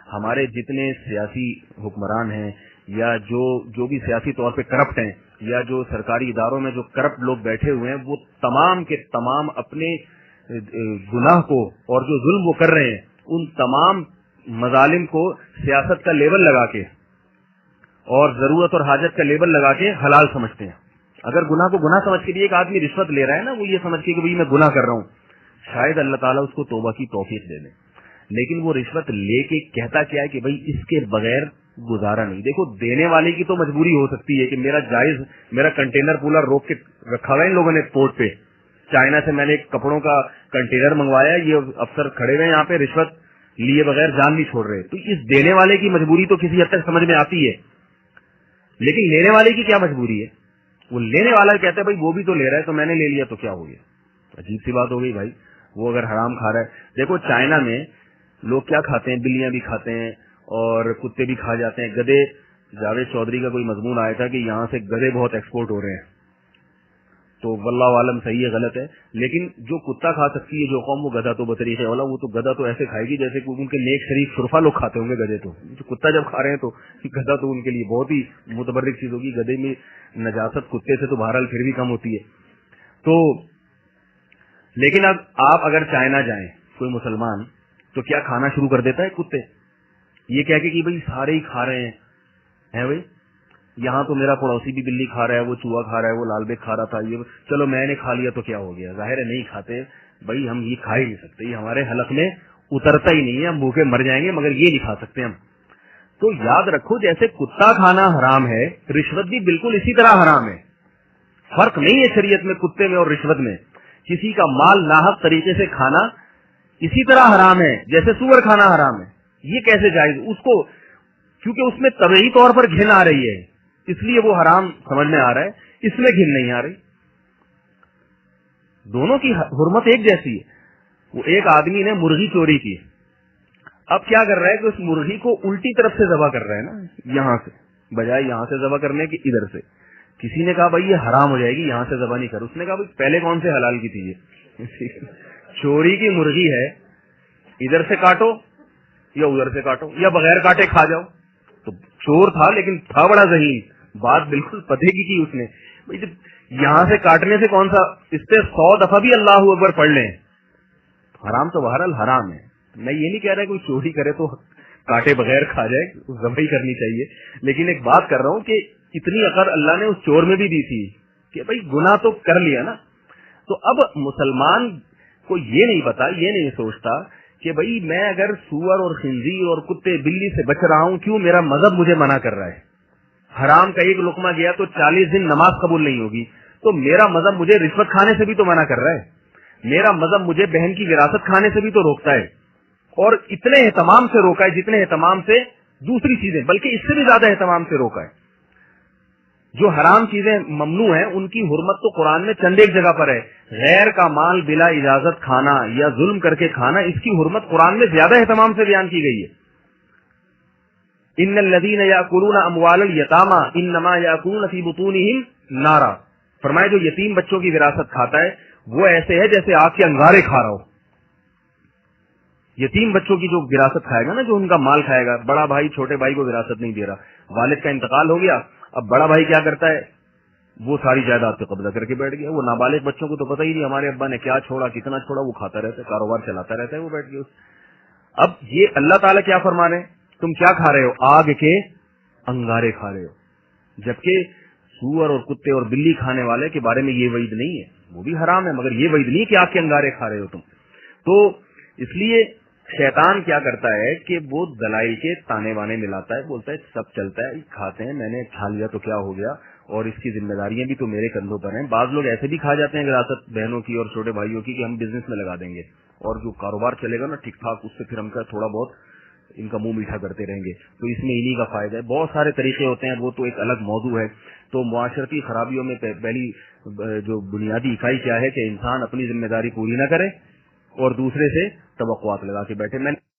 ہمارے جتنے سیاسی حکمران ہیں یا جو بھی سیاسی طور پہ کرپٹ ہیں یا جو سرکاری اداروں میں جو کرپٹ لوگ بیٹھے ہوئے ہیں، وہ تمام کے تمام اپنے گناہ کو اور جو ظلم وہ کر رہے ہیں ان تمام مظالم کو سیاست کا لیبل لگا کے اور ضرورت اور حاجت کا لیبل لگا کے حلال سمجھتے ہیں. اگر گناہ کو گناہ سمجھ کے بھی ایک آدمی رشوت لے رہا ہے نا، وہ یہ سمجھ کے کہ بھئی میں گناہ کر رہا ہوں، شاید اللہ تعالیٰ اس کو توبہ کی توفیق دے دے. لیکن وہ رشوت لے کے کہتا کیا ہے کہ بھئی اس کے بغیر گزارا نہیں. دیکھو دینے والے کی تو مجبوری ہو سکتی ہے کہ میرا کنٹینر پورا روک کے رکھا ہوا ہے ان لوگوں نے پورٹ پہ، چائنا سے میں نے ایک کپڑوں کا کنٹینر منگوایا، یہ افسر کھڑے ہوئے یہاں پہ رشوت لیے بغیر جان نہیں چھوڑ رہے. تو اس دینے والے کی مجبوری تو کسی حد تک سمجھ میں آتی ہے، لیکن لینے والے کی کیا مجبوری ہے؟ وہ لینے والا کہتا ہے بھائی وہ بھی تو لے رہا ہے تو میں نے لے لیا تو کیا ہو گیا. عجیب سی بات ہو گئی بھائی. وہ اگر حرام کھا رہا ہے، دیکھو چائنا میں لوگ کیا کھاتے ہیں، بلیاں بھی کھاتے ہیں اور کتے بھی کھا جاتے ہیں. گدے، جاوید چودھری کا کوئی مضمون آیا تھا کہ یہاں سے گدے بہت ایکسپورٹ ہو رہے ہیں، تو واللہ عالم صحیح ہے غلط ہے، لیکن جو کتا کھا سکتی ہے جو قوم، وہ گدھا تو بطریقے والا، وہ تو گدھا تو ایسے کھائے گی جیسے کہ ان کے نیک شریف شرفا لوگ کھاتے ہوں گے گدھے. تو کتا جب کھا رہے ہیں تو گدھا تو ان کے لیے بہت ہی متبرک چیز ہوگی. گدھے میں نجاست کتے سے تو بہرحال پھر بھی کم ہوتی ہے. تو لیکن اب آپ اگر چائنا جائیں کوئی مسلمان تو کیا کھانا شروع کر دیتا ہے کتے، یہ کہہ کے کہ بھئی سارے ہی کھا رہے ہیں بھئی، یہاں تو میرا پڑوسی بھی بلی کھا رہا ہے، وہ چوہا کھا رہا ہے، وہ لال بیگ کھا رہا تھا، یہ چلو میں نے کھا لیا تو کیا ہو گیا. ظاہر ہے نہیں کھاتے بھائی، ہم یہ کھا ہی نہیں سکتے، یہ ہمارے حلق میں اترتا ہی نہیں ہے، ہم بھوکے مر جائیں گے مگر یہ نہیں کھا سکتے ہم. تو یاد رکھو جیسے کتا کھانا حرام ہے، رشوت بھی بالکل اسی طرح حرام ہے. فرق نہیں ہے شریعت میں کتے میں اور رشوت میں. کسی کا مال ناحق طریقے سے کھانا اسی طرح حرام ہے جیسے سور کھانا حرام ہے. یہ کیسے جائز؟ اس کو کیونکہ اس میں طبعی طور پر گھن آ رہی ہے اس لیے وہ حرام سمجھ میں آ رہا ہے، اس میں گھن نہیں آ رہی. دونوں کی حرمت ایک جیسی ہے. وہ ایک آدمی نے مرغی چوری کی، اب کیا کر رہا ہے کہ اس مرغی کو الٹی طرف سے ذبح کر رہا ہے نا، یہاں سے بجائے یہاں سے ذبح کرنے کی ادھر سے. کسی نے کہا بھائی یہ حرام ہو جائے گی، یہاں سے ذبح نہیں کر. اس نے کہا بھائی پہلے کون سے حلال کی تھی؟ یہ چوری کی مرغی ہے، ادھر سے کاٹو یا ادھر سے کاٹو یا بغیر کاٹے کھا جاؤ. تو چور تھا لیکن تھا بڑا ذہین، بات بالکل پتے کی اس نے. یہاں سے کاٹنے سے کون سا، اس سے 100 دفعہ بھی اللہ اکبر پڑھ لیں، حرام تو بہرحال حرام ہے. میں یہ نہیں کہہ رہا کوئی چوری کرے تو کاٹے بغیر کھا جائے، ذبح ہی کرنی چاہیے، لیکن ایک بات کر رہا ہوں کہ اتنی عقل اللہ نے اس چور میں بھی دی تھی کہ بھائی گناہ تو کر لیا نا. تو اب مسلمان کو یہ نہیں پتا، یہ نہیں سوچتا کہ بھئی میں اگر سور اور خنزیر اور کتے بلی سے بچ رہا ہوں، کیوں میرا مذہب مجھے منع کر رہا ہے. حرام کا ایک لقمہ گیا تو 40 دن نماز قبول نہیں ہوگی، تو میرا مذہب مجھے رشوت کھانے سے بھی تو منع کر رہا ہے، میرا مذہب مجھے بہن کی وراثت کھانے سے بھی تو روکتا ہے، اور اتنے اہتمام سے روکا ہے جتنے اہتمام سے دوسری چیزیں، بلکہ اس سے بھی زیادہ اہتمام سے روکا ہے. جو حرام چیزیں ممنوع ہیں ان کی حرمت تو قرآن میں چند ایک جگہ پر ہے. غیر کا مال بلا اجازت کھانا یا ظلم کر کے کھانا، اس کی حرمت قرآن میں زیادہ اہتمام سے بیان کی گئی ہے. ان الذین یاکلون اموال الیتامی انما یاکلون فی بطونہم نارا، فرمایا جو یتیم بچوں کی وراثت کھاتا ہے وہ ایسے ہے جیسے آگ کے انگارے کھا رہا ہو. یتیم بچوں کی جو وراثت کھائے گا نا، جو ان کا مال کھائے گا، بڑا بھائی چھوٹے بھائی کو وراثت نہیں دے رہا، والد کا انتقال ہو گیا، اب بڑا بھائی کیا کرتا ہے، وہ ساری جائیداد پہ قبضہ کر کے بیٹھ گیا. وہ نابالغ بچوں کو تو پتہ ہی نہیں ہمارے ابا نے کیا چھوڑا کتنا چھوڑا، وہ کھاتا رہتا ہے، کاروبار چلاتا رہتا ہے، وہ بیٹھ گیا. اب یہ اللہ تعالیٰ کیا فرما رہے ہیں، تم کیا کھا رہے ہو، آگ کے انگارے کھا رہے ہو. جبکہ سور اور کتے اور بلی کھانے والے کے بارے میں یہ وعید نہیں ہے، وہ بھی حرام ہے، مگر یہ وعید نہیں کہ آگ کے انگارے کھا رہے ہو تم. تو اس لیے شیطان کیا کرتا ہے کہ وہ دلائل کے تانے بانے ملاتا ہے، بولتا ہے سب چلتا ہے، کھاتے ہیں، میں نے کھا لیا تو کیا ہو گیا، اور اس کی ذمہ داریاں بھی تو میرے کندھوں پر ہیں. بعض لوگ ایسے بھی کھا جاتے ہیں وراثت بہنوں کی اور چھوٹے بھائیوں کی کہ ہم بزنس میں لگا دیں گے اور جو کاروبار چلے گا نا ٹھیک ٹھاک، اس سے پھر ہم کا تھوڑا بہت ان کا منہ میٹھا کرتے رہیں گے، تو اس میں انہی کا فائدہ ہے. بہت سارے طریقے ہوتے ہیں، وہ تو ایک الگ موضوع ہے. تو معاشرتی خرابیوں میں پہلی جو بنیادی اکائی کیا ہے کہ انسان اپنی ذمہ داری پوری نہ کرے اور دوسرے سے توقعات لگا کے بیٹھے. میں